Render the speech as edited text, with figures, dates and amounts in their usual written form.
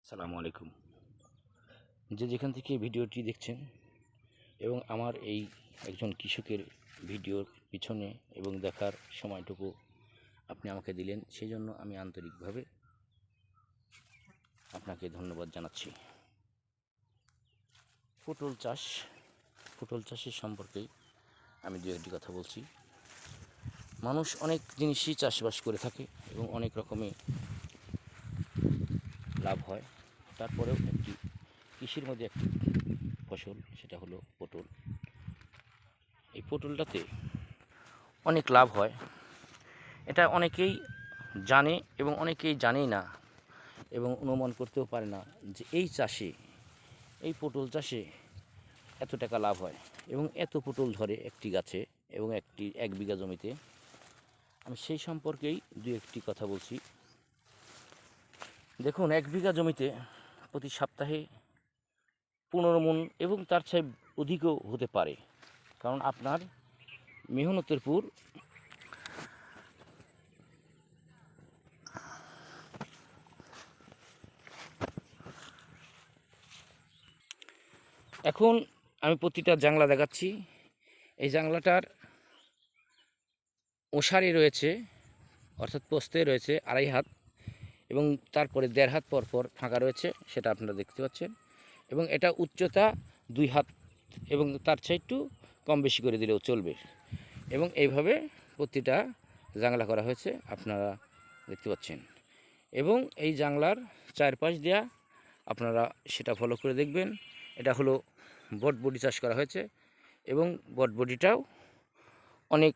আসসালামু আলাইকুম। যে যেখান থেকে ভিডিওটি দেখছেন এবং আমার এই একজন কৃষকের ভিডিওর পিছনে এবং দেখার সময়টুকু আপনি আমাকে দিলেন, সেই জন্য আমি আন্তরিকভাবে আপনাকে ধন্যবাদ জানাচ্ছি। পটল চাষের সম্পর্কেই আমি দু একটি কথা বলছি। মানুষ অনেক জিনিসই চাষবাস করে থাকে এবং অনেক রকমের লাভ হয়। তারপরেও একটি কৃষির মধ্যে একটি ফসল, সেটা হলো পটল। এই পটলটাতে অনেক লাভ হয়, এটা অনেকেই জানে এবং অনেকেই জানেই না এবং অনুমান করতেও পারে না যে এই পটল চাষে এত টাকা লাভ হয় এবং এত পটল ধরে একটি গাছে এবং এক বিঘা জমিতে। আমি সেই সম্পর্কেই দু একটি কথা বলছি। দেখুন, এক বিঘা জমিতে প্রতি সপ্তাহে 15 মণ এবং তার চেয়ে অধিকও হতে পারে, কারণ আপনার মেহনতের উপর এখন আমি প্রতিটা জাংলা দেখাচ্ছি। এই জাংলাটার ওসারে রয়েছে, অর্থাৎ পোস্তে রয়েছে 2.5 হাত এবং তারপরে 1.5 হাত পর পর ফাঁকা রয়েছে, সেটা আপনারা দেখতে পাচ্ছেন। এবং এটা উচ্চতা 2 হাত এবং তার চেয়ে একটু কম বেশি করে দিলেও চলবে। এবং এইভাবে প্রতিটা জাংলা করা হয়েছে, আপনারা দেখতে পাচ্ছেন। এবং এই জাংলার চারপাশ দেওয়া আপনারা সেটা ফলো করে দেখবেন। এটা হলো বটবডি চাষ করা হয়েছে এবং বটবডিটাও অনেক